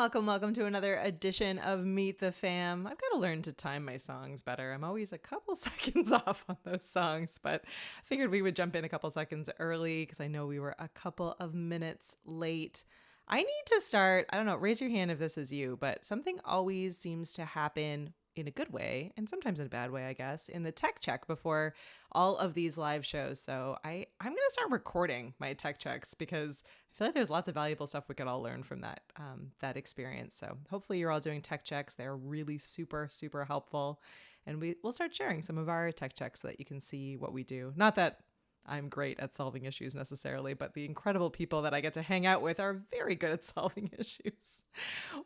Welcome to another edition of Meet the Fam. I've got to learn to time my songs better. I'm always a couple seconds off on those songs, but I figured we would jump in a couple seconds early because I know we were a couple of minutes late. I need to start, I don't know, raise your hand if this is you, but something always seems to happen in a good way and sometimes in a bad way, I guess, in the tech check before all of these live shows. So I'm going to start recording my tech checks because I feel like there's lots of valuable stuff we could all learn from that experience. So hopefully you're all doing tech checks. They're really super, super helpful. And we'll start sharing some of our tech checks so that you can see what we do. Not that I'm great at solving issues necessarily, but the incredible people that I get to hang out with are very good at solving issues.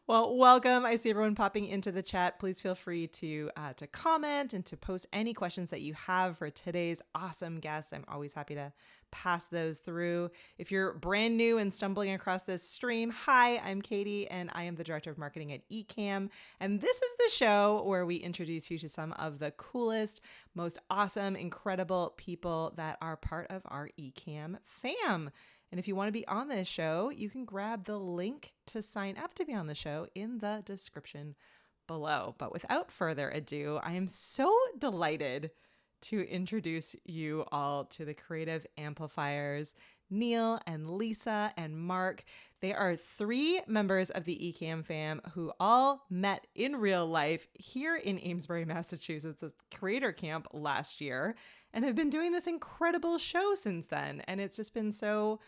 Well, welcome. I see everyone popping into the chat. Please feel free to comment and to post any questions that you have for today's awesome guests. I'm always happy to pass those through. If you're brand new and stumbling across this stream, hi, I'm Katie, and I am the Director of Marketing at Ecamm. And this is the show where we introduce you to some of the coolest, most awesome, incredible people that are part of our Ecamm fam. And if you want to be on this show, you can grab the link to sign up to be on the show in the description below. But without further ado, I am so delighted to introduce you all to the creative amplifiers, Neil and Lisa and Mark. They are 3 members of the Ecamm fam who all met in real life here in Amesbury, Massachusetts, at Creator Camp last year, and have been doing this incredible show since then. And it's just been so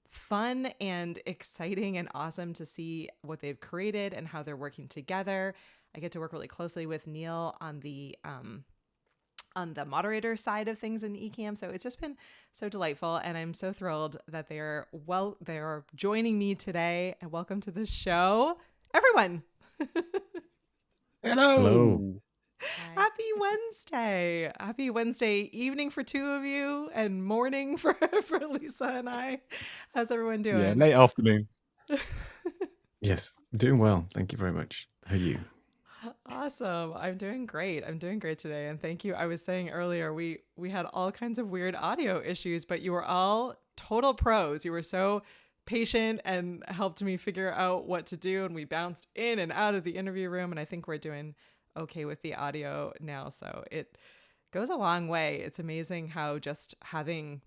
fun and exciting and awesome to see what they've created and how they're working together. I get to work really closely with Neil on the moderator side of things in Ecamm. So it's just been so delightful. And I'm so thrilled that they're joining me today. And welcome to the show, everyone. Hello. Happy Wednesday. Happy Wednesday evening for 2 of you and morning for Lisa and I. How's everyone doing? Yeah, late afternoon. Yes, doing well. Thank you very much. How are you? Awesome. I'm doing great. Today. And thank you. I was saying earlier, we had all kinds of weird audio issues, but you were all total pros. You were so patient and helped me figure out what to do. And we bounced in and out of the interview room. And I think we're doing okay with the audio now. So it goes a long way. It's amazing how just having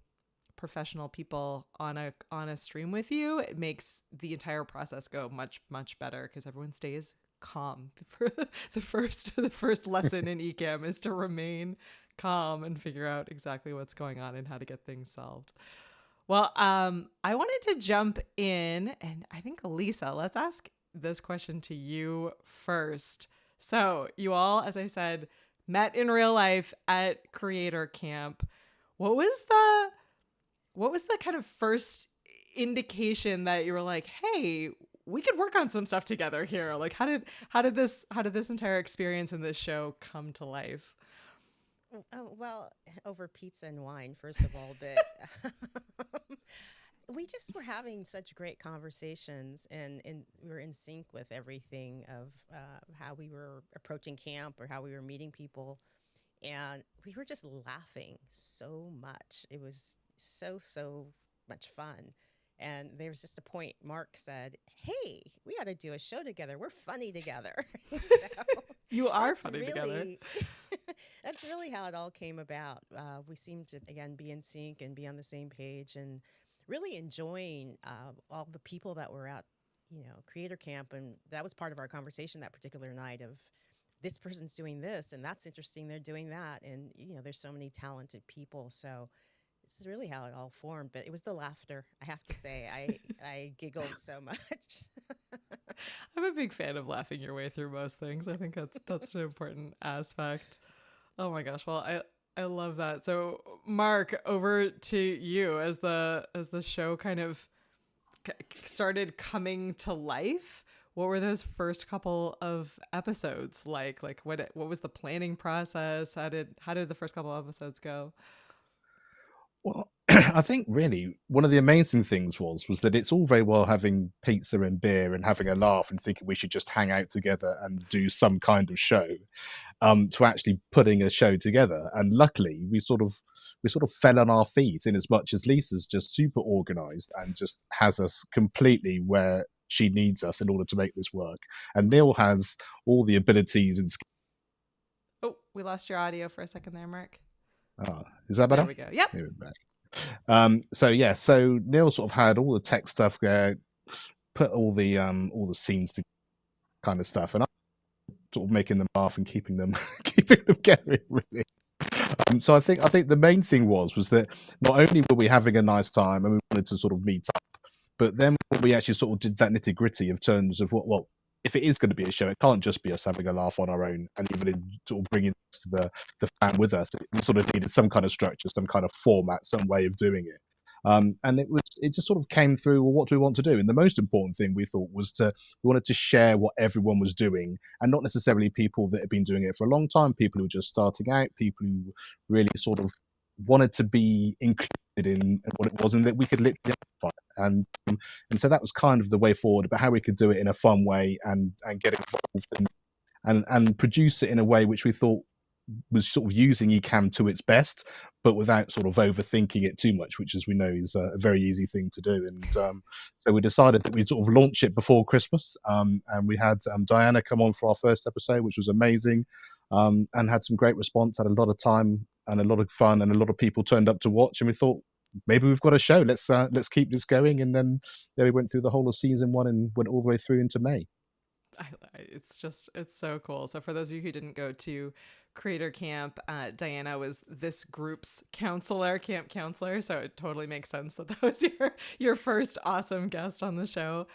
professional people on a stream with you, it makes the entire process go much, much better because everyone stays calm. The first lesson in Ecamm is to remain calm and figure out exactly what's going on and how to get things solved. Well, I wanted to jump in, and I think Lisa, let's ask this question to you first. So you all, as I said, met in real life at Creator Camp. What was the kind of first indication that you were like, hey, we could work on some stuff together here? Like how did this entire experience in this show come to life? Oh, well, over pizza and wine, first of all, but we just were having such great conversations, and we were in sync with everything of how we were approaching camp or how we were meeting people. And we were just laughing so much. It was so much fun. And there was just a point Mark said, "Hey, we got to do a show together. We're funny together." So You are that's funny together. really that's really how it all came about. We seemed to again be in sync and be on the same page, and really enjoying all the people that were at creator camp. And that was part of our conversation that particular night of this person's doing this and that's interesting, they're doing that, and there's so many talented people. So this is really how it all formed. But it was the laughter, I have to say. I giggled so much. I'm a big fan of laughing your way through most things. I think that's an important aspect. Oh my gosh. Well, I love that. So, Mark, over to you as the show kind of started coming to life. What were those first couple of episodes like? Like what was the planning process? How did the first couple of episodes go? Well, I think really one of the amazing things was that it's all very well having pizza and beer and having a laugh and thinking we should just hang out together and do some kind of show, to actually putting a show together. And luckily, we sort of fell on our feet in as much as Lisa's just super organized and just has us completely where she needs us in order to make this work. And Neil has all the abilities and skills. Oh, we lost your audio for a second there, Mark. Is that There better? we go. Yep. Here we're back. So Neil sort of had all the tech stuff there, put all the scenes to kind of stuff, and I'm sort of making them laugh and keeping them keeping them going really. So I think the main thing was that not only were we having a nice time and we wanted to sort of meet up, but then when we actually sort of did that nitty gritty of terms of well, if it is going to be a show, it can't just be us having a laugh on our own, and even in sort of bringing the fan with us. We sort of needed some kind of structure, some kind of format, some way of doing it. And it just sort of came through. Well, what do we want to do? And the most important thing we thought was we wanted to share what everyone was doing, and not necessarily people that had been doing it for a long time, people who were just starting out, people who really sort of wanted to be included in what it was, and that we could literally amplify it. And so that was kind of the way forward about how we could do it in a fun way and get involved and produce it in a way which we thought was sort of using Ecamm to its best, but without sort of overthinking it too much, which, as we know, is a very easy thing to do. And so we decided that we'd sort of launch it before Christmas, and we had Diana come on for our first episode, which was amazing, and had some great response, had a lot of time and a lot of fun, and a lot of people turned up to watch, and we thought, maybe we've got a show. Let's keep this going. And then we went through the whole of season 1 and went all the way through into May. It's so cool. So for those of you who didn't go to Creator Camp, Diana was this group's camp counselor. So it totally makes sense that was your first awesome guest on the show.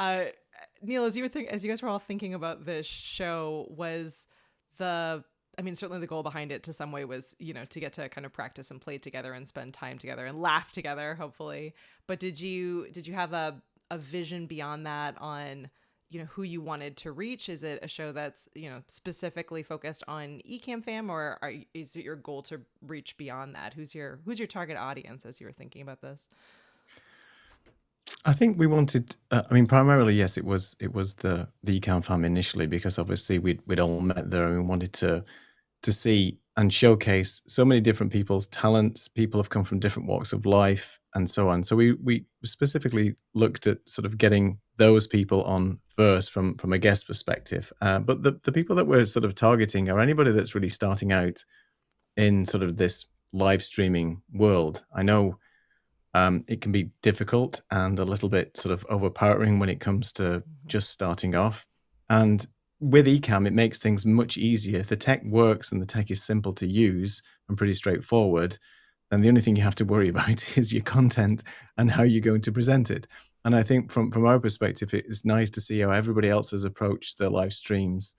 Neil, as you guys were all thinking about this show, was certainly the goal behind it to some way was, to get to kind of practice and play together and spend time together and laugh together, hopefully. But did you have a vision beyond that on, who you wanted to reach? Is it a show that's, specifically focused on Ecamm Fam, or is it your goal to reach beyond that? Who's your target audience as you were thinking about this? I think we wanted. Primarily, yes, it was the Ecamm Fam initially, because obviously we'd all met there and we wanted to see and showcase so many different people's talents. People have come from different walks of life and so on. So we specifically looked at sort of getting those people on first from a guest perspective. But the people that we're sort of targeting are anybody that's really starting out in sort of this live streaming world. I know it can be difficult and a little bit sort of overpowering when it comes to just starting off. And with Ecamm, it makes things much easier. If the tech works and the tech is simple to use and pretty straightforward, then the only thing you have to worry about is your content and how you're going to present it. And I think from our perspective, it's nice to see how everybody else has approached their live streams.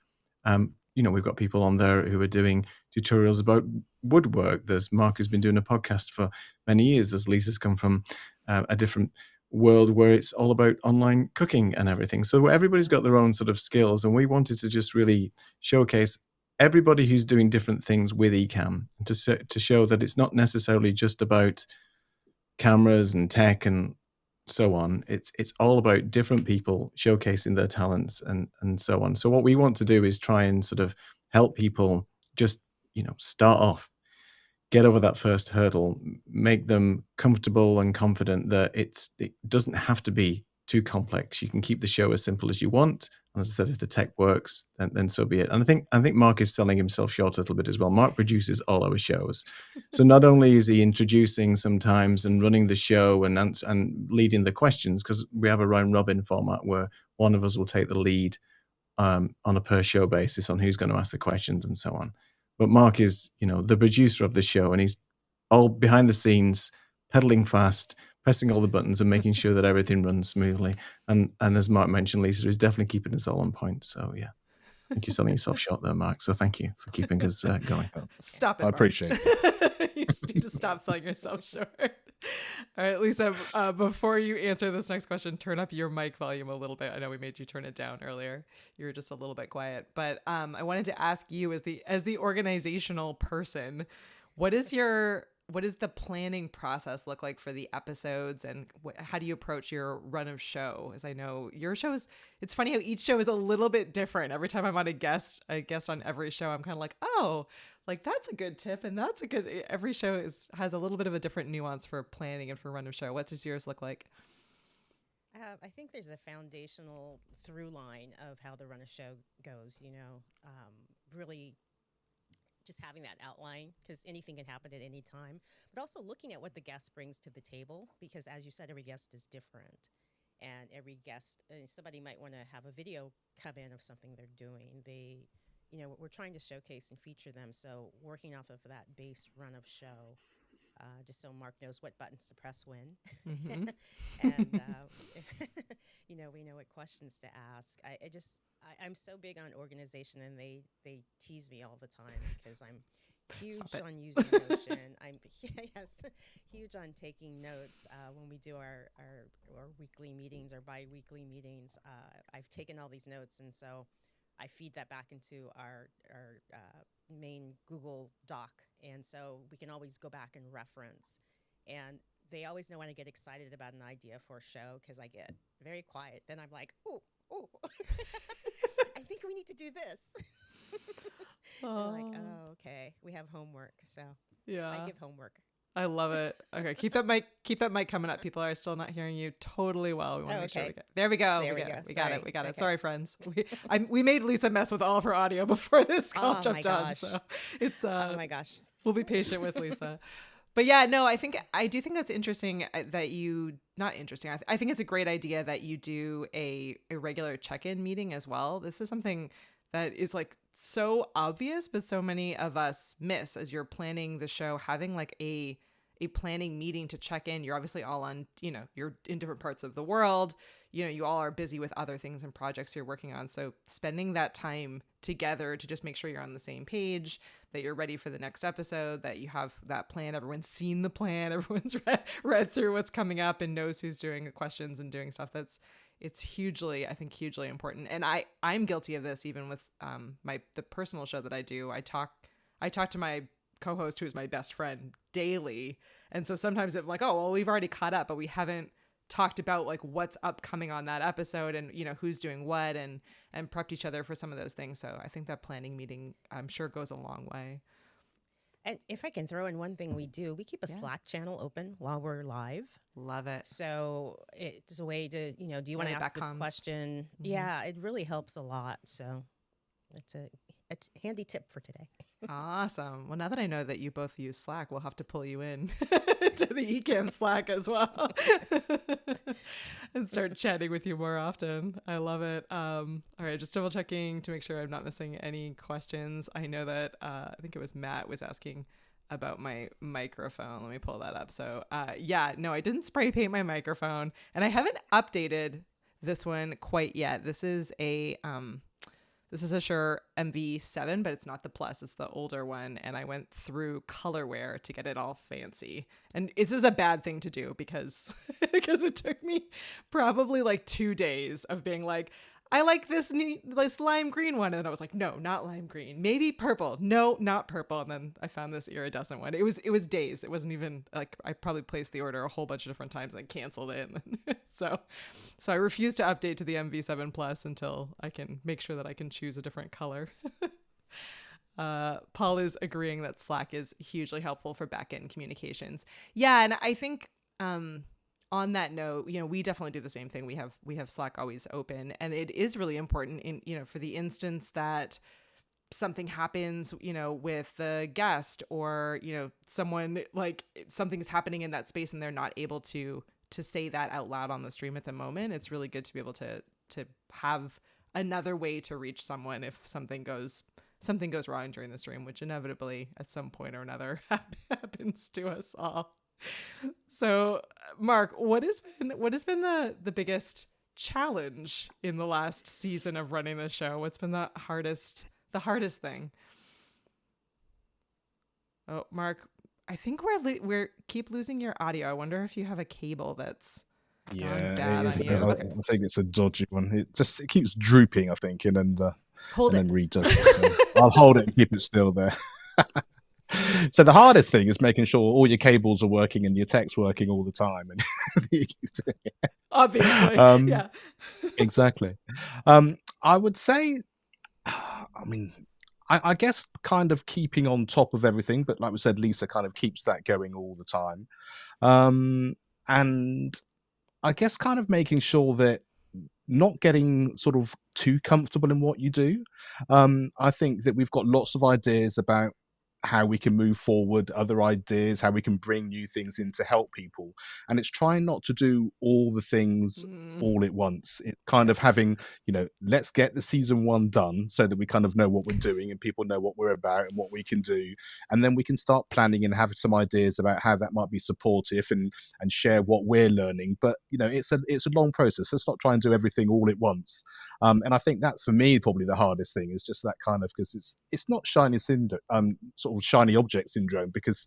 we've got people on there who are doing tutorials about woodwork. There's Mark who's been doing a podcast for many years, as Lisa's come from a different world where it's all about online cooking and everything. So everybody's got their own sort of skills, and we wanted to just really showcase everybody who's doing different things with Ecamm, to show that it's not necessarily just about cameras and tech and so on. It's all about different people showcasing their talents and so on. So what we want to do is try and sort of help people just, start off, get over that first hurdle, make them comfortable and confident that it doesn't have to be too complex. You can keep the show as simple as you want. And as I said, if the tech works, then so be it. And I think Mark is selling himself short a little bit as well. Mark produces all our shows. So not only is he introducing sometimes and running the show and leading the questions, because we have a round robin format where one of us will take the lead on a per show basis on who's going to ask the questions and so on. But Mark is, the producer of the show, and he's all behind the scenes, pedaling fast, pressing all the buttons and making sure that everything runs smoothly. And as Mark mentioned, Lisa is definitely keeping us all on point. So yeah, I think you're selling yourself short there, Mark. So thank you for keeping us going. Stop it, I Mark. appreciate it. You just need to stop selling yourself short. All right, Lisa, before you answer this next question, turn up your mic volume a little bit. I know we made you turn it down earlier. You were just a little bit quiet. But I wanted to ask you, as the organizational person, what is the planning process look like for the episodes, and how do you approach your run of show? As I know your shows, it's funny how each show is a little bit different. Every time I'm on a guest on every show, I'm kind of like, oh, like that's a good tip, and that's a good. Every show has a little bit of a different nuance for planning and for run of show. What does yours look like? I think there's a foundational through line of how the run of show goes. Really just having that outline, because anything can happen at any time, but also looking at what the guest brings to the table, because as you said, every guest is different, and every guest, somebody might want to have a video come in of something they're doing. We're trying to showcase and feature them, so working off of that base run of show, just so Mark knows what buttons to press when. Mm-hmm. And we know what questions to ask. I'm so big on organization, and they tease me all the time because I'm huge on using Notion. I'm huge on taking notes when we do our weekly meetings or bi-weekly meetings. I've taken all these notes, and so I feed that back into our main Google Doc, and so we can always go back and reference. And they always know when I get excited about an idea for a show, because I get very quiet. Then I'm like, oh, I think we need to do this. They're like, oh, okay, we have homework. So yeah, I give homework. I love it. Okay, keep that mic coming up. People are still not hearing you totally well. We want to make sure we get. There we go. We got it. Okay. Sorry, friends. We made Lisa mess with all of her audio before this call jumped on. So it's oh my gosh. We'll be patient with Lisa. But yeah, no, I do think that's interesting that not interesting. I think it's a great idea that you do a regular check-in meeting as well. This is something that is like so obvious, but so many of us miss as you're planning the show, having like a planning meeting to check in. You're obviously all on, you're in different parts of the world. You all are busy with other things and projects you're working on. So spending that time together to just make sure you're on the same page, that you're ready for the next episode, that you have that plan. Everyone's seen the plan. Everyone's read through what's coming up and knows who's doing the questions and doing stuff. It's hugely important. And I'm guilty of this even with the personal show that I do. I talk to my co-host, who's my best friend, daily. And so sometimes I'm like, oh, well, we've already caught up, but we haven't talked about like what's upcoming on that episode and who's doing what and prepped each other for some of those things. So I think that planning meeting, I'm sure, goes a long way. And if I can throw in one thing we do, we keep a Slack channel open while we're live. Love it. So it's a way to, do you want to ask this question? Mm-hmm. Yeah, it really helps a lot. So it's a handy tip for today. Awesome. Well, now that I know that you both use Slack, we'll have to pull you in to the Ecamm Slack as well and start chatting with you more often. I love it. All right, just double checking to make sure I'm not missing any questions. I know that I think it was Matt was asking about my microphone. Let me pull that up. So I didn't spray paint my microphone, and I haven't updated this one quite yet. This is This is a Shure MV7, but it's not the Plus, it's the older one. And I went through colorware to get it all fancy. And this is a bad thing to do because it took me probably like 2 days of being like, I like this lime green one. And then I was like, no, not lime green. Maybe purple. No, not purple. And then I found this iridescent one. It was days. It wasn't even like, I probably placed the order a whole bunch of different times and then canceled it. And then, so I refuse to update to the MV7 Plus until I can make sure that I can choose a different color. Paul is agreeing that Slack is hugely helpful for back-end communications. Yeah, and I think on that note, we definitely do the same thing. We have Slack always open, and it is really important in for the instance that something happens, with the guest, or someone, like something's happening in that space and they're not able to say that out loud on the stream at the moment. It's really good to be able to have another way to reach someone if something goes wrong during the stream, which inevitably at some point or another happens to us all. So, Mark, what has been the biggest challenge in the last season of running the show? What's been the hardest thing? Oh, Mark, I think we're keep losing your audio. I wonder if you have a cable that's gone bad on you. I think it's a dodgy one. It keeps drooping, I think, and then redoes it. So I'll hold it and keep it still there. So the hardest thing is making sure all your cables are working and your tech's working all the time, and you keep doing it. Obviously, yeah. Exactly. I would say, I guess kind of keeping on top of everything, but like we said, Lisa kind of keeps that going all the time. And I guess kind of making sure that not getting sort of too comfortable in what you do. I think that we've got lots of ideas about how we can move forward, other ideas, how we can bring new things in to help people. And it's trying not to do all the things all at once. It kind of having, let's get the season 1 done so that we kind of know what we're doing and people know what we're about and what we can do. And then we can start planning and have some ideas about how that might be supportive and share what we're learning. But, it's a long process. Let's not try and do everything all at once. And I think that's, for me, probably the hardest thing, is just that kind of, because it's not shiny syndrome, sort of shiny object syndrome, because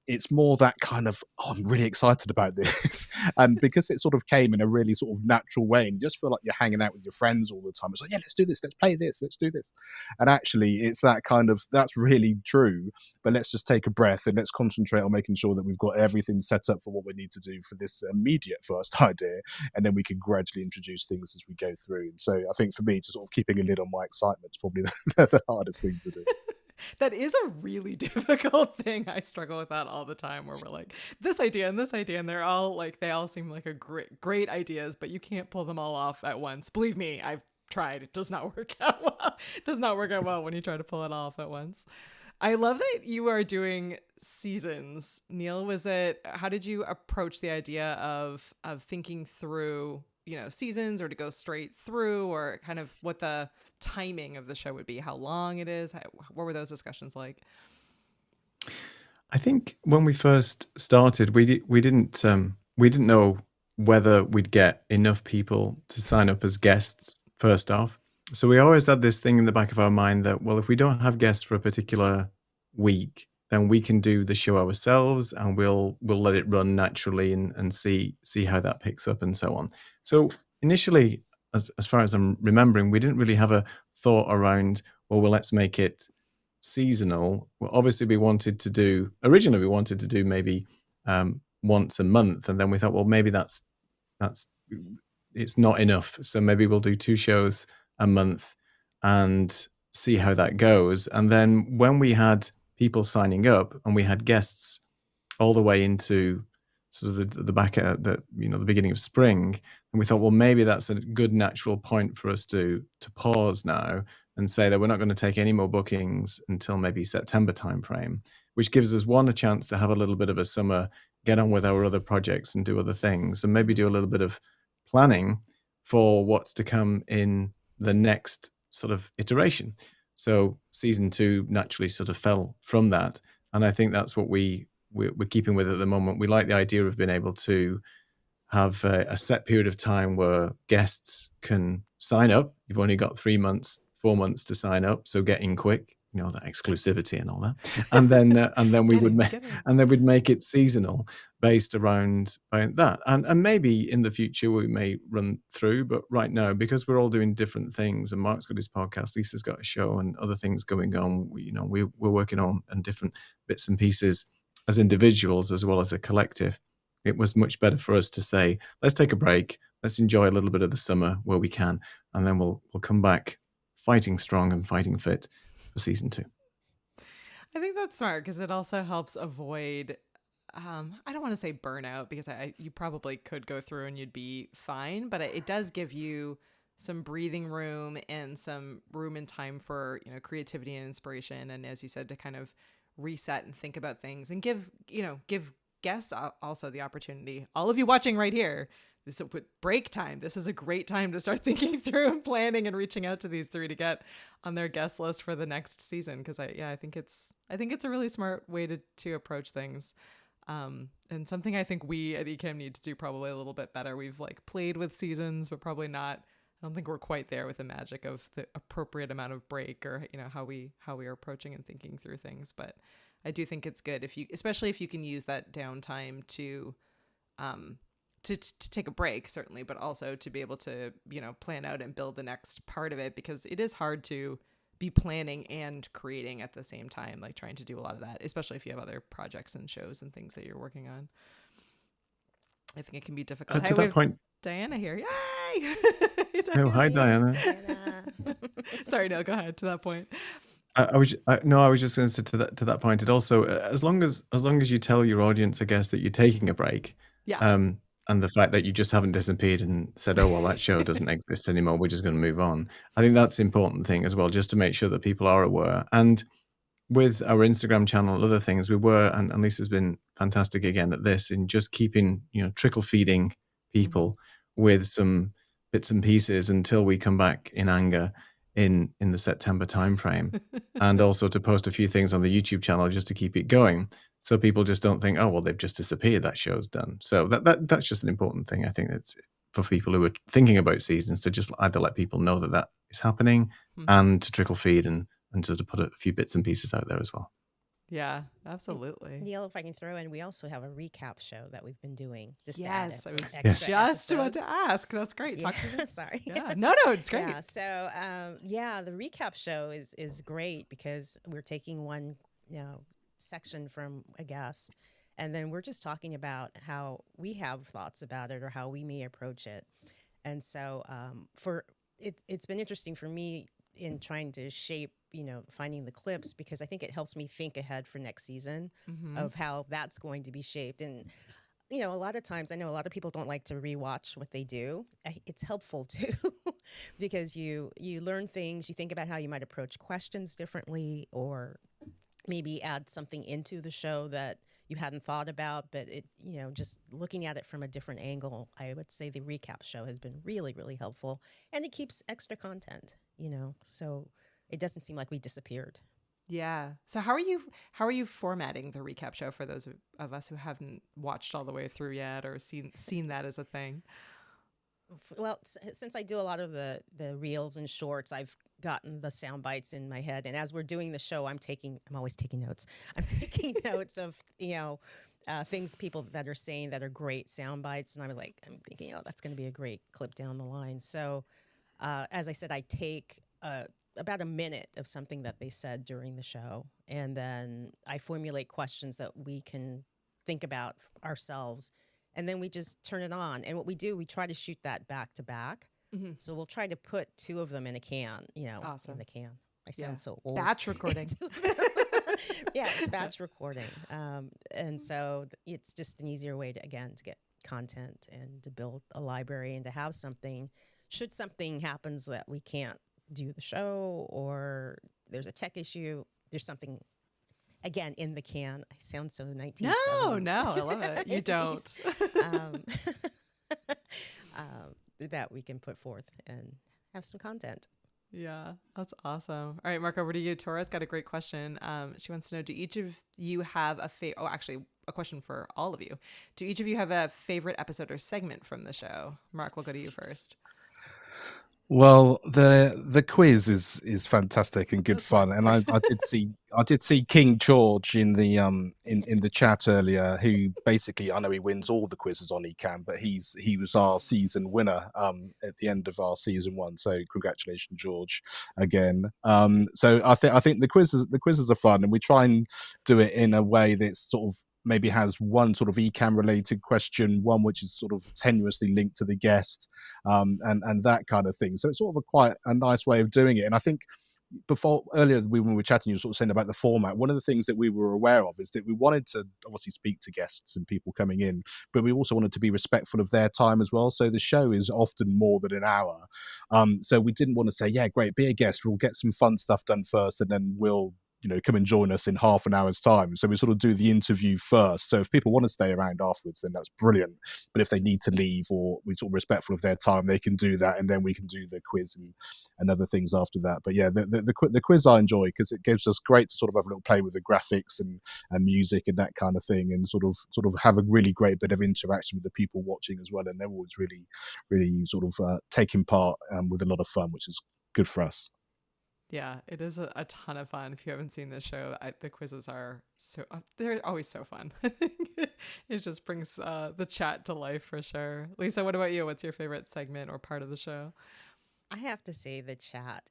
it's more that kind of, I'm really excited about this. And because it sort of came in a really sort of natural way, and you just feel like you're hanging out with your friends all the time. It's like, yeah, let's do this, let's play this, let's do this. And actually, it's that kind of, that's really true. But let's just take a breath and let's concentrate on making sure that we've got everything set up for what we need to do for this immediate first idea. And then we can gradually introduce things as we go through. And so I think for me, to sort of keeping a lid on my excitement is probably the hardest thing to do. That is a really difficult thing. I struggle with that all the time, where we're like, this idea and this idea, and they're all like, they all seem like a great ideas, but you can't pull them all off at once. Believe me, I've tried. It does not work out well. It does not work out well when you try to pull it off at once. I love that you are doing seasons. Neil, how did you approach the idea of thinking through, seasons, or to go straight through, or kind of what the timing of the show would be, how long it is? What were those discussions like? I think when we first started, we didn't know whether we'd get enough people to sign up as guests first off. So we always had this thing in the back of our mind that, well, if we don't have guests for a particular week, then we can do the show ourselves, and we'll let it run naturally and see how that picks up and so on. So initially, as far as I'm remembering, we didn't really have a thought around, well, let's make it seasonal. Well, obviously originally we wanted to do maybe once a month, and then we thought, well, maybe that's it's not enough. So maybe we'll do 2 shows a month and see how that goes. And then when we had people signing up and we had guests all the way into sort of the back at the beginning of spring, and we thought, well, maybe that's a good natural point for us to pause now and say that we're not going to take any more bookings until maybe September timeframe, which gives us a chance to have a little bit of a summer, get on with our other projects and do other things, and maybe do a little bit of planning for what's to come in the next sort of iteration. So season 2 naturally sort of fell from that. And I think that's what we're keeping with at the moment. We like the idea of being able to have a set period of time where guests can sign up. You've only got 3 months 4 months to sign up, so get in quick, that exclusivity and all that. And then we would make it seasonal based around that. And maybe in the future we may run through, but right now, because we're all doing different things, and Mark's got his podcast, Lisa's got a show, and other things going on, we're working on different bits and pieces as individuals as well as a collective. It was much better for us to say, let's take a break, let's enjoy a little bit of the summer where we can, and then we'll come back fighting strong and fighting fit for season 2. I think that's smart because it also helps avoid, I don't want to say burnout, because you probably could go through and you'd be fine, but it does give you some breathing room and some room and time for, creativity and inspiration. And as you said, to kind of reset and think about things, and give guests also the opportunity. All of you watching right here, this with break time, this is a great time to start thinking through and planning and reaching out to these 3 to get on their guest list for the next season. Because I think it's a really smart way to approach things, and something I think we at Ecamm need to do probably a little bit better. We've played with seasons, but probably not. I don't think we're quite there with the magic of the appropriate amount of break, or how we are approaching and thinking through things. But I do think it's good especially if you can use that downtime to take a break, certainly, but also to be able to, plan out and build the next part of it, because it is hard to be planning and creating at the same time, trying to do a lot of that, especially if you have other projects and shows and things that you're working on. I think it can be difficult. To that point, Diana here. Yay! Oh, hi, Diana. Sorry, no, go ahead to that point. I was just going to say to that point. It also, as long as you tell your audience, I guess, that you're taking a break, and the fact that you just haven't disappeared and said, oh well, that show doesn't exist anymore, we're just going to move on. I think that's the important thing as well, just to make sure that people are aware. And with our Instagram channel and other things, we were, and Lisa's been fantastic again at this, in just keeping, trickle feeding people with some bits and pieces until we come back in anger in the September timeframe, and also to post a few things on the YouTube channel just to keep it going, so people just don't think, oh well, they've just disappeared, that show's done. So that's just an important thing. I think that's for people who are thinking about seasons, to just either let people know that is happening, and to trickle feed and to put a few bits and pieces out there as well. Yeah, absolutely. Neil, if I can throw in, we also have a recap show that we've been doing. Yes, I was just about to ask. That's great. Yeah, Talk to me. sorry. Yeah, no, it's great. Yeah, so the recap show is great because we're taking one section from a guest, and then we're just talking about how we have thoughts about it or how we may approach it. And so it's been interesting for me in trying to shape, finding the clips, because I think it helps me think ahead for next season of how that's going to be shaped. And, a lot of times, I know a lot of people don't like to rewatch what they do. It's helpful too, because you learn things, you think about how you might approach questions differently, or maybe add something into the show that you hadn't thought about, but it, just looking at it from a different angle. I would say the recap show has been really, really helpful, and it keeps extra content, so it doesn't seem like we disappeared. Yeah. So how are you formatting the recap show for those of us who haven't watched all the way through yet, or seen that as a thing? Well, since I do a lot of the reels and shorts, I've gotten the sound bites in my head. And as we're doing the show, I'm always taking notes. I'm taking notes of, things people that are saying that are great sound bites. And I'm thinking, that's going to be a great clip down the line. So as I said, I take about a minute of something that they said during the show, and then I formulate questions that we can think about ourselves. And then we just turn it on. And what we do, we try to shoot that back to back. So we'll try to put 2 of them in a can, Awesome. in the can. I sound so old. Batch recording. Yeah, it's batch recording. And so it's just an easier way to get content and to build a library and to have something, should something happens that we can't do the show, or there's a tech issue, there's something, again, in the can. I sound so 1970s. No, I love it. You don't. That we can put forth and have some content. Yeah, that's awesome. All right, Mark, over to you. Tora's got a great question. She wants to know, do each of you have actually, a question for all of you. Do each of you have a favorite episode or segment from the show? Mark, we'll go to you first. Well, the quiz is fantastic and good That's my fun, and I favorite. did see King George in the in the chat earlier, who basically, I know he wins all the quizzes on Ecamm, but he was our season winner at the end of our season one. So congratulations, George, again. So I think the quizzes are fun, and we try and do it in a way that's sort of maybe has one sort of Ecamm related question, one which is sort of tenuously linked to the guest, and that kind of thing. So it's sort of a quite a nice way of doing it. And I think before earlier when we were chatting, you were sort of saying about the format. One of the things that we were aware of is that we wanted to obviously speak to guests and people coming in, but we also wanted to be respectful of their time as well. So the show is often more than an hour. So we didn't want to say, yeah, great, be a guest. We'll get some fun stuff done first, and then we'll come and join us in half an hour's time. So we sort of do the interview first. So if people want to stay around afterwards, then that's brilliant. But if they need to leave, or we're sort of respectful of their time, they can do that, and then we can do the quiz and other things after that. But yeah, the quiz I enjoy because it gives us great to sort of have a little play with the graphics and music and that kind of thing, and sort of have a really great bit of interaction with the people watching as well. And they're always really sort of taking part with a lot of fun, which is good for us. Yeah, it is a ton of fun. If you haven't seen this show, the quizzes are they're always so fun. It just brings the chat to life for sure. Lisa, what about you? What's your favorite segment or part of the show? I have to say the chat.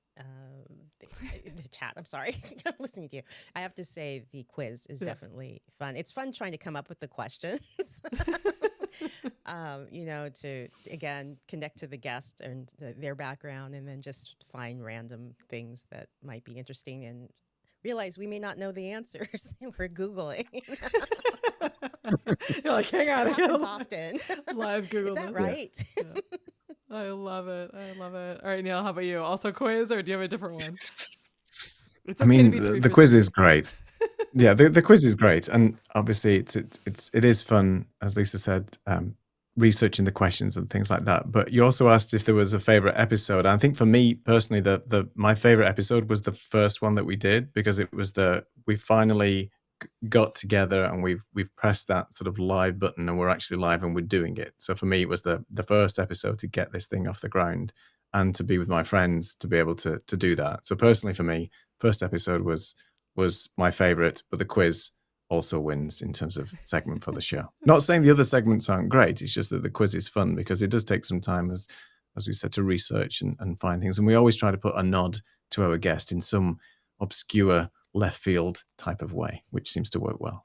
The chat. I'm sorry, I'm listening to you. I have to say the quiz is Yeah. definitely fun. It's fun trying to come up with the questions. To again connect to the guest and their background, and then just find random things that might be interesting and realize we may not know the answers. We're Googling. You're like, hang on, That I happens gotta often. live Google Is that this. right? Yeah. I love it. I love it. All right, Neil, how about you? Also quiz, or do you have a different one? It's I okay to mean, be three the for quiz is three. great. Yeah, the quiz is great, and obviously it is fun, as Lisa said, researching the questions and things like that. But you also asked if there was a favorite episode. I think for me personally, my favorite episode was the first one that we did, because it was we finally got together and we've pressed that sort of live button and we're actually live and we're doing it. So for me, it was the first episode to get this thing off the ground and to be with my friends to be able to do that. So personally for me, first episode was my favorite, but the quiz also wins in terms of segment for the show. Not saying the other segments aren't great, it's just that the quiz is fun because it does take some time, as we said, to research and find things. And we always try to put a nod to our guest in some obscure left field type of way, which seems to work well.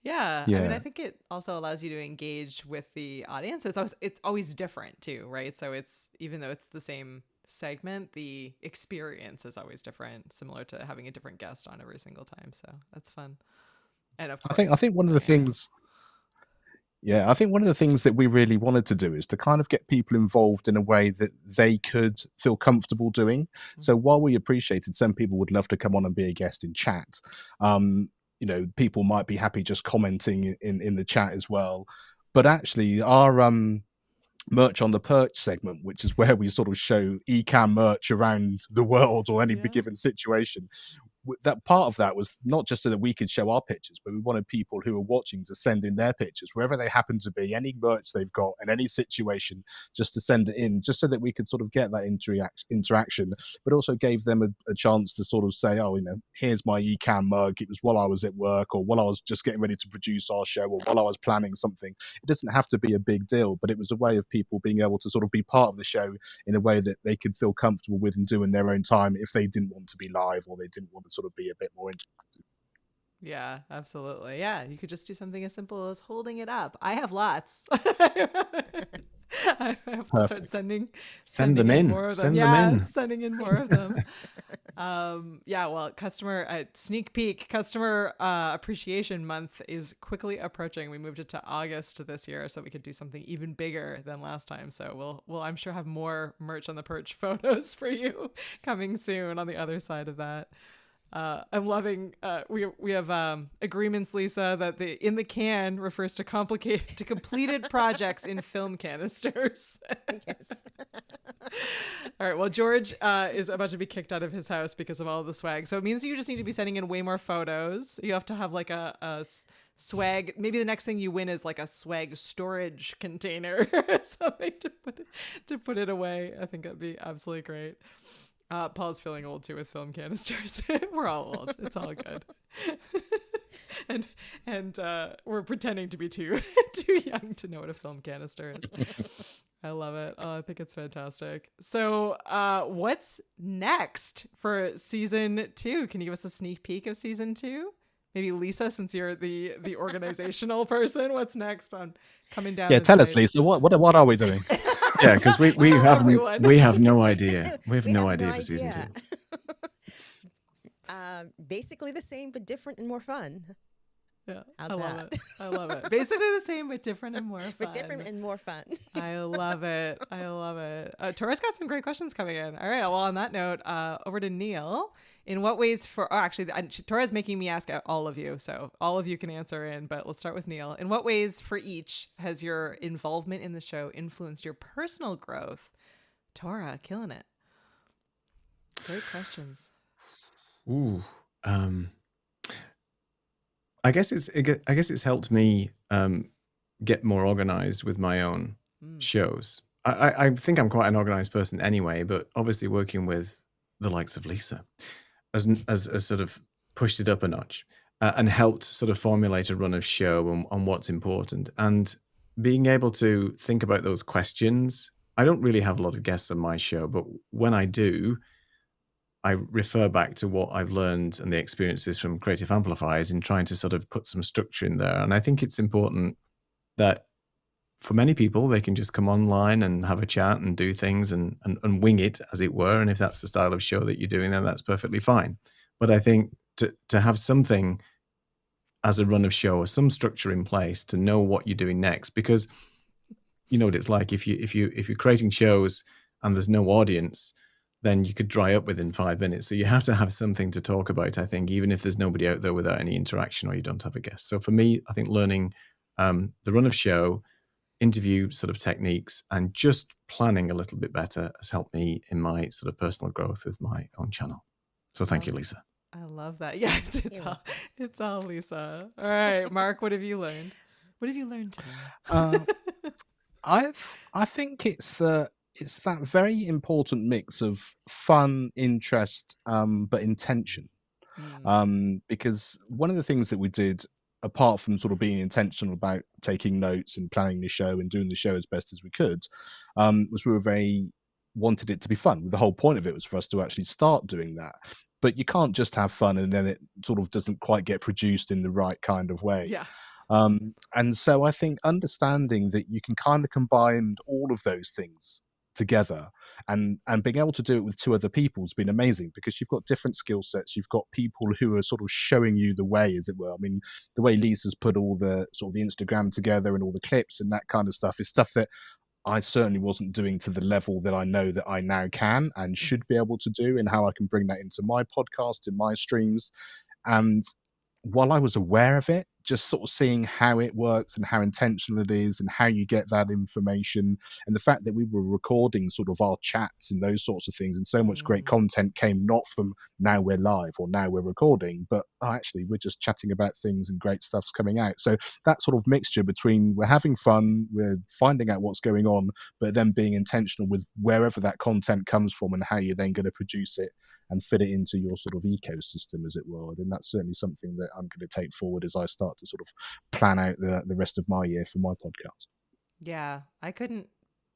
Yeah, I mean, I Yeah. think it also allows you to engage with the audience. It's always different too, right? So it's, even though it's the same segment, the experience is always different, similar to having a different guest on every single time. So that's fun. And of I course, think one of the Diana. things Yeah, I think one of the things that we really wanted to do is to kind of get people involved in a way that they could feel comfortable doing. So Mhm. while we appreciated some people would love to come on and be a guest in chat, um, people might be happy just commenting in the chat as well. But actually, our merch on the perch segment, which is where we sort of show Ecamm merch around the world or any Yeah. given situation, that part of that was not just so that we could show our pictures, but we wanted people who were watching to send in their pictures wherever they happen to be, any merch they've got in any situation, just to send it in, just so that we could sort of get that interaction, but also gave them a chance to sort of say, oh, here's my Ecamm mug. It was while I was at work, or while I was just getting ready to produce our show, or while I was planning something. It doesn't have to be a big deal, but it was a way of people being able to sort of be part of the show in a way that they could feel comfortable with and do in their own time if they didn't want to be live, or they didn't want to sort of be a bit more interactive. Yeah, absolutely. Yeah, you could just do something as simple as holding it up. I have lots. I have to start Perfect. Send them in in. more of them. Send them Yeah, in. sending in more of them. Yeah, well, customer sneak peek, customer appreciation month is quickly approaching. We moved it to August this year so we could do something even bigger than last time. So we'll I'm sure have more merch on the perch photos for you coming soon on the other side of that. I'm loving. We have agreements, Lisa, that the in the can refers to completed projects in film canisters. Yes. All right. Well, George is about to be kicked out of his house because of all of the swag. So it means you just need to be sending in way more photos. You have to have like a swag. Maybe the next thing you win is like a swag storage container or something to put it away. I think that'd be absolutely great. Paul's feeling old too with film canisters. We're all old. It's all good. and we're pretending to be too young to know what a film canister is. I love it. Oh, I think it's fantastic. So what's next for season 2? Can you give us a sneak peek of season 2? Maybe Lisa, since you're the organizational person, what's next on coming down? Yeah, the tell us, pipe? Lisa. What are we doing? Yeah, because we Tell have everyone. we have no Because idea. We have no have idea for season 2. Basically the same, but different and more fun. Yeah, How's I love that? it. I love it. Basically the same, but different and more fun. But different and more fun. I love it. I love it. Tora's got some great questions coming in. All right. Well, on that note, over to Neil. In what ways Tora's making me ask all of you, so all of you can answer in, but let's start with Neil. In what ways for each has your involvement in the show influenced your personal growth? Tora, killing it. Great questions. Ooh, I guess it's helped me get more organized with my own shows. I think I'm quite an organized person anyway, but obviously working with the likes of Lisa as sort of pushed it up a notch and helped sort of formulate a run of show on what's important, and being able to think about those questions. I don't really have a lot of guests on my show, but when I do, I refer back to what I've learned and the experiences from Creative Amplifiers in trying to sort of put some structure in there. And I think it's important that for many people, they can just come online and have a chat and do things and wing it, as it were. And if that's the style of show that you're doing, then that's perfectly fine. But I think to have something as a run of show or some structure in place to know what you're doing next, because you know what it's like if you're creating shows and there's no audience, then you could dry up within 5 minutes. So you have to have something to talk about, I think, even if there's nobody out there without any interaction or you don't have a guest. So for me, I think learning the run of show, interview sort of techniques, and just planning a little bit better has helped me in my sort of personal growth with my own channel. So thank you, Lisa. I love that. Yeah, it's all Lisa. All right, Mark, what have you learned? What have you learned today? I think it's that very important mix of fun, interest, but intention. Because one of the things that we did, apart from sort of being intentional about taking notes and planning the show and doing the show as best as we could, was we wanted it to be fun. The whole point of it was for us to actually start doing that. But you can't just have fun and then it sort of doesn't quite get produced in the right kind of way. Yeah. And so I think understanding that you can kind of combine all of those things together and being able to do it with 2 other people has been amazing, because you've got different skill sets. You've got people who are sort of showing you the way, as it were. I mean, the way Lisa's put all the sort of the Instagram together and all the clips and that kind of stuff is stuff that I certainly wasn't doing to the level that I know that I now can and should be able to do, and how I can bring that into my podcast, in my streams. And while I was aware of it, just sort of seeing how it works and how intentional it is and how you get that information, and the fact that we were recording sort of our chats and those sorts of things, and so much great content came not from now we're live or now we're recording, but actually we're just chatting about things and great stuff's coming out. So that sort of mixture between we're having fun, we're finding out what's going on, but then being intentional with wherever that content comes from and how you're then going to produce it and fit it into your sort of ecosystem, as it were. And that's certainly something that I'm going to take forward as I start to sort of plan out the rest of my year for my podcast. Yeah, I couldn't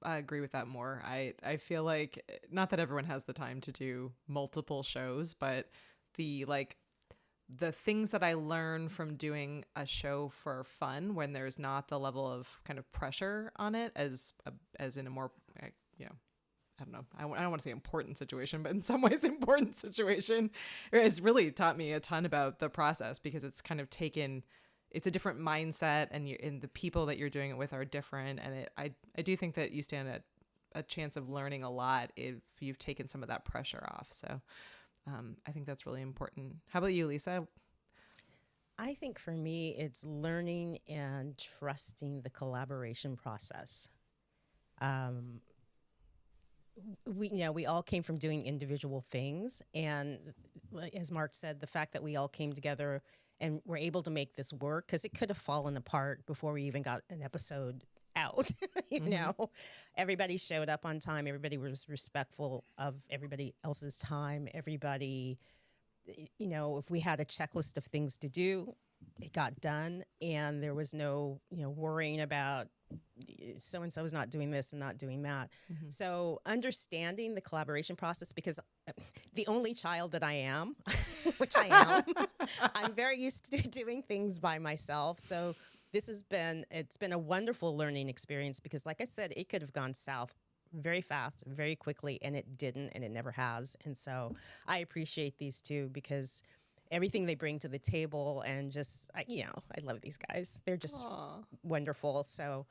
agree with that more. I feel like, not that everyone has the time to do multiple shows, but the things that I learn from doing a show for fun, when there's not the level of kind of pressure on it as in a more, I don't know. I don't want to say important situation, but in some ways important situation, has really taught me a ton about the process, because it's kind of it's a different mindset, and the people that you're doing it with are different. And I do think that you stand a chance of learning a lot if you've taken some of that pressure off. So I think that's really important. How about you, Lisa? I think for me, it's learning and trusting the collaboration process. We all came from doing individual things, and as Mark said, the fact that we all came together and we're able to make this work, because it could have fallen apart before we even got an episode out. you Mhm. know, everybody showed up on time. Everybody was respectful of everybody else's time. Everybody, if we had a checklist of things to do, it got done, and there was no, worrying about so and so is not doing this and not doing that. Mhm. So understanding the collaboration process, because the only child that I am, which I am, I'm very used to doing things by myself. So it's been a wonderful learning experience, because like I said, it could have gone south very fast, very quickly, and it didn't, and it never has. And so I appreciate these two, because everything they bring to the table, and just, I love these guys. They're just Aw. wonderful. So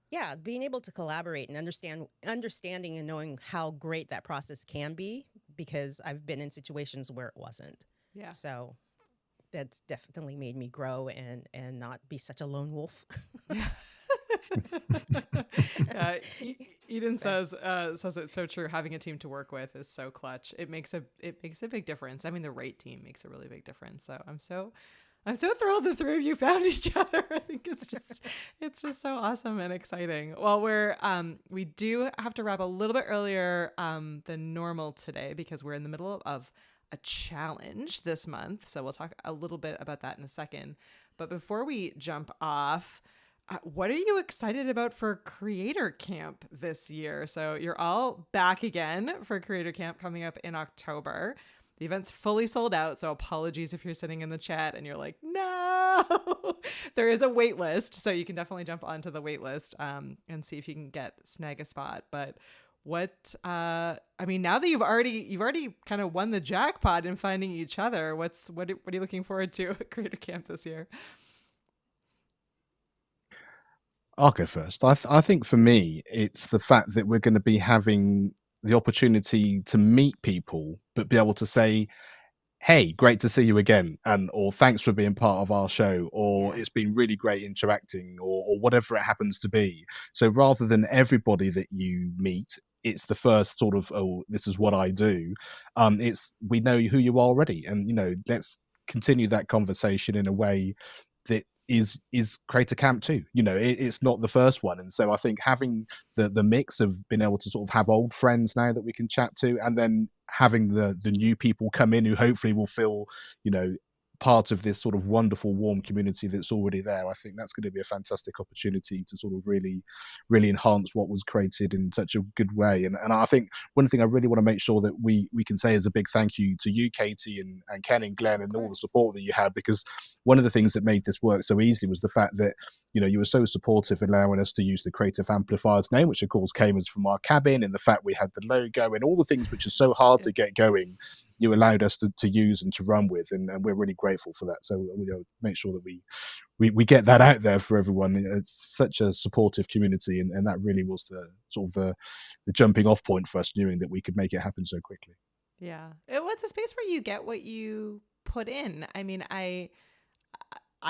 yeah, being able to collaborate and understanding and knowing how great that process can be, because I've been in situations where it wasn't. Yeah. So that's definitely made me grow and not be such a lone wolf. Yeah. Yeah, Eden So- says it's so true. Having a team to work with is so clutch. It makes a big difference. I mean, the right team makes a really big difference. So I'm so thrilled the three of you found each other. I think it's just so awesome and exciting. Well, we do have to wrap a little bit earlier than normal today, because we're in the middle of a challenge this month. So we'll talk a little bit about that in a second. But before we jump off, what are you excited about for Creator Camp this year? So you're all back again for Creator Camp coming up in October. The event's fully sold out, so apologies if you're sitting in the chat and you're like, no. There is a wait list, so you can definitely jump onto the wait list and see if you can snag a spot. But now that you've already kind of won the jackpot in finding each other, what are you looking forward to at Creator Camp this year? I'll go first. I think for me, it's the fact that we're going to be having the opportunity to meet people, but be able to say, "Hey, great to see you again," or "Thanks for being part of our show," or Yeah. "It's been really great interacting," or whatever it happens to be. So rather than everybody that you meet, it's the first sort of, "Oh, this is what I do." It's, we know who you are already, and let's continue that conversation in a way that is Creator Camp too. It's not the first one, and so I think having the mix of being able to sort of have old friends now that we can chat to, and then having the new people come in who hopefully will feel part of this sort of wonderful warm community that's already there. I think that's going to be a fantastic opportunity to sort of really enhance what was created in such a good way. And I think one thing I really want to make sure that we can say is a big thank you to you, Katie, and Ken and Glenn, and all the support that you had, because one of the things that made this work so easily was the fact that you were so supportive, allowing us to use the Creative Amplifiers name, which of course came as from our cabin, and the fact we had the logo and all the things which are so hard to get going, you allowed us to use and to run with, and we're really grateful for that. So make sure that we get that out there for everyone. It's such a supportive community, and that really was the sort of the jumping off point for us, knowing that we could make it happen so quickly. Yeah. It's a space where you get what you put in. I mean, I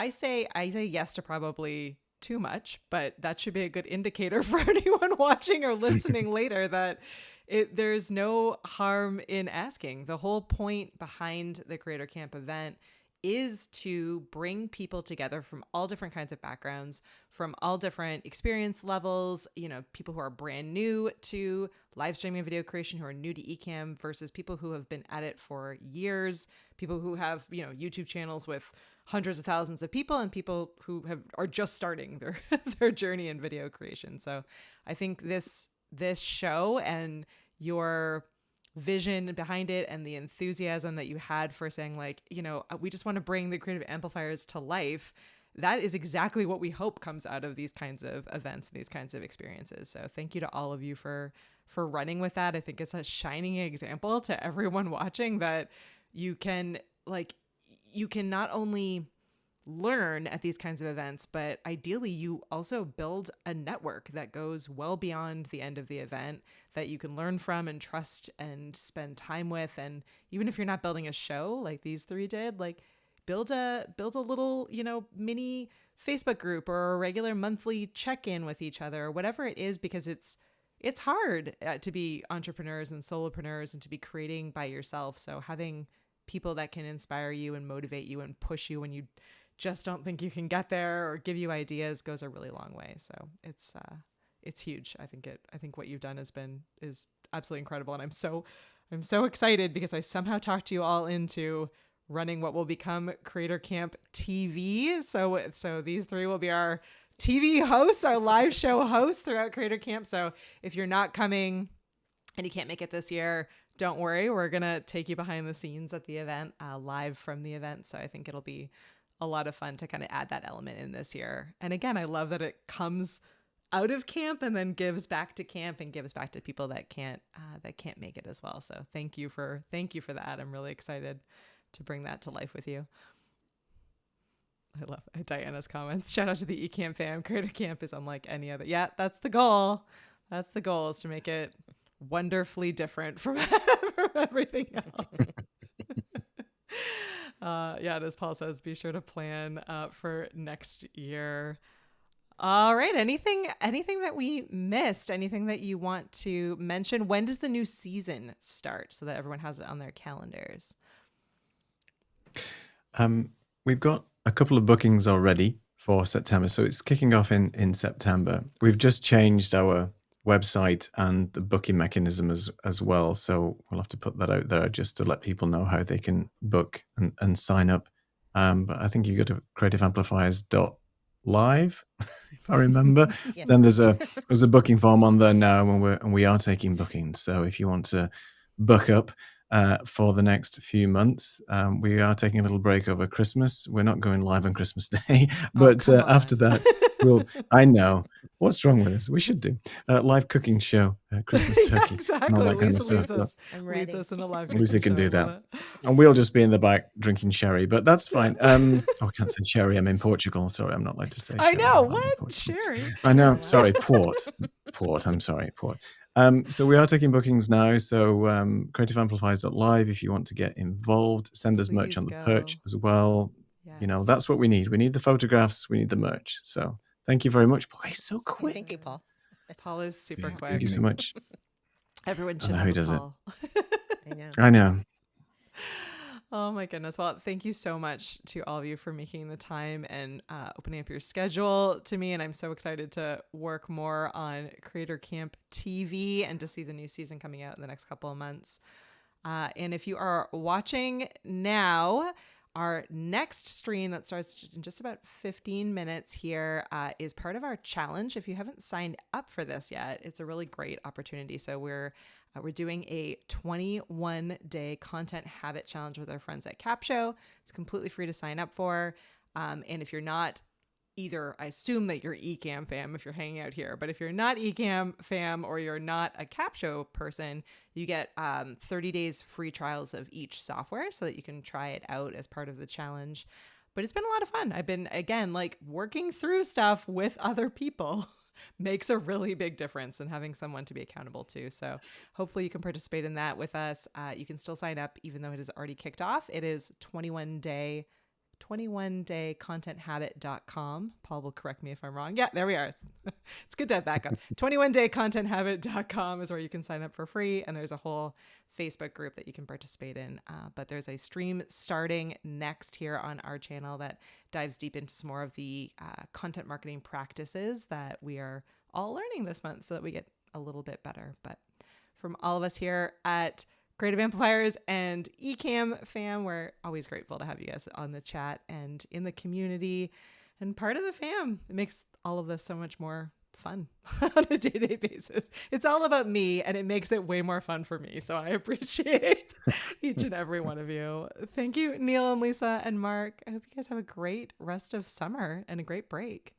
say yes to probably too much, but that should be a good indicator for anyone watching or listening later that there's no harm in asking. The whole point behind the Creator Camp event is to bring people together from all different kinds of backgrounds, from all different experience levels, people who are brand new to live streaming and video creation, who are new to Ecamm, versus people who have been at it for years, people who have, YouTube channels with hundreds of thousands of people, and people who are just starting their journey in video creation. So I think this show and your vision behind it and the enthusiasm that you had for saying, like, we just want to bring the creative amplifiers to life, that is exactly what we hope comes out of these kinds of events and these kinds of experiences. So thank you to all of you for running with that. I think it's a shining example to everyone watching that you can not only learn at these kinds of events, but ideally you also build a network that goes well beyond the end of the event, that you can learn from and trust and spend time with. And even if you're not building a show like these three did, like build a little, mini Facebook group or a regular monthly check-in with each other or whatever it is, because it's hard to be entrepreneurs and solopreneurs and to be creating by yourself. So having people that can inspire you and motivate you and push you when you just don't think you can get there, or give you ideas, goes a really long way. So it's huge. I think what you've done is absolutely incredible. And I'm so excited because I somehow talked you all into running what will become Creator Camp TV. So these three will be our TV hosts, our live show hosts throughout Creator Camp. So if you're not coming and you can't make it this year, don't worry. We're going to take you behind the scenes at the event, live from the event. So I think it'll be a lot of fun to kind of add that element in this year. And again, I love that it comes out of camp and then gives back to camp and gives back to people that can't make it as well. So thank you for that. I'm really excited to bring that to life with you. I love Diana's comments. Shout out to the Ecamm Fam. Creator Camp is unlike any other. Yeah, that's the goal. That's the goal, is to make it wonderfully different from, from everything else. Yeah, and as Paul says, be sure to plan for next year. All right. Anything that we missed? Anything that you want to mention? When does the new season start, so that everyone has it on their calendars? We've got a couple of bookings already for September, so it's kicking off in September. We've just changed our website and the booking mechanism as well, so we'll have to put that out there just to let people know how they can book and sign up. But I think you go to creativeamplifiers.live, if I remember. Yes. Then there's a booking form on there now, and we are taking bookings. So if you want to book up for the next few months, we are taking a little break over Christmas. We're not going live on Christmas Day, but after that, I know. What's wrong with us? We should do a live cooking show, Christmas turkey, exactly. and all that kind of Lisa stuff. leads us in a live Lisa cooking can do show. that. And we'll just be in the back drinking sherry, but that's fine. I can't say sherry. I'm in Portugal. Sorry, I'm not allowed to say sherry. I know. I'm in What? Portugal. Sherry? I know. Sorry, port. I'm sorry, port. So we are taking bookings now. So creativeamplifiers.live, if you want to get involved, send us merch Please on the go. perch as well. Yes. You know, that's what we need. We need the photographs. We need the merch. So thank you very much. Boy, so quick. Thank you, Paul. Paul is super Thank quick. you so much. Everyone I should know have who a does it. Paul. I know. Oh my goodness. Well, thank you so much to all of you for making the time and opening up your schedule to me. And I'm so excited to work more on Creator Camp TV and to see the new season coming out in the next couple of months. And if you are watching now, our next stream that starts in just about 15 minutes here is part of our challenge. If you haven't signed up for this yet, it's a really great opportunity. So we're doing a 21-day content habit challenge with our friends at Capshow. It's completely free to sign up for. And if you're not either, I assume that you're Ecamm Fam if you're hanging out here, but if you're not Ecamm Fam or you're not a Capshow person, you get 30 days free trials of each software so that you can try it out as part of the challenge. But it's been a lot of fun. I've been, again, like working through stuff with other people makes a really big difference, and having someone to be accountable to. So hopefully you can participate in that with us. You can still sign up even though it has already kicked off. It is 21daycontenthabit.com. Paul will correct me if I'm wrong. Yeah, there we are. It's good to have backup. 21daycontenthabit.com is where you can sign up for free. And there's a whole Facebook group that you can participate in. But there's a stream starting next here on our channel that dives deep into some more of the content marketing practices that we are all learning this month so that we get a little bit better. But from all of us here at Creative Amplifiers and Ecamm Fam, we're always grateful to have you guys on the chat and in the community and part of the fam. It makes all of this so much more fun on a day-to-day basis. It's all about me, and it makes it way more fun for me. So I appreciate each and every one of you. Thank you, Neil and Lisa and Mark. I hope you guys have a great rest of summer and a great break.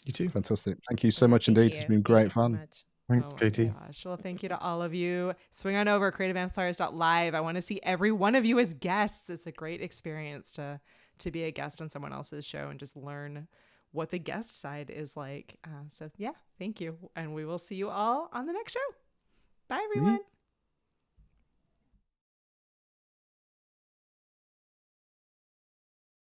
You too. Fantastic. Thank you so much Thank indeed. you. It's been Thank great you so fun. much. Thanks, Oh my Katie. gosh. Well, thank you to all of you. Swing on over creativeamplifiers.live. I want to see every one of you as guests. It's a great experience to be a guest on someone else's show and just learn what the guest side is like. So yeah, thank you. And we will see you all on the next show. Bye, everyone.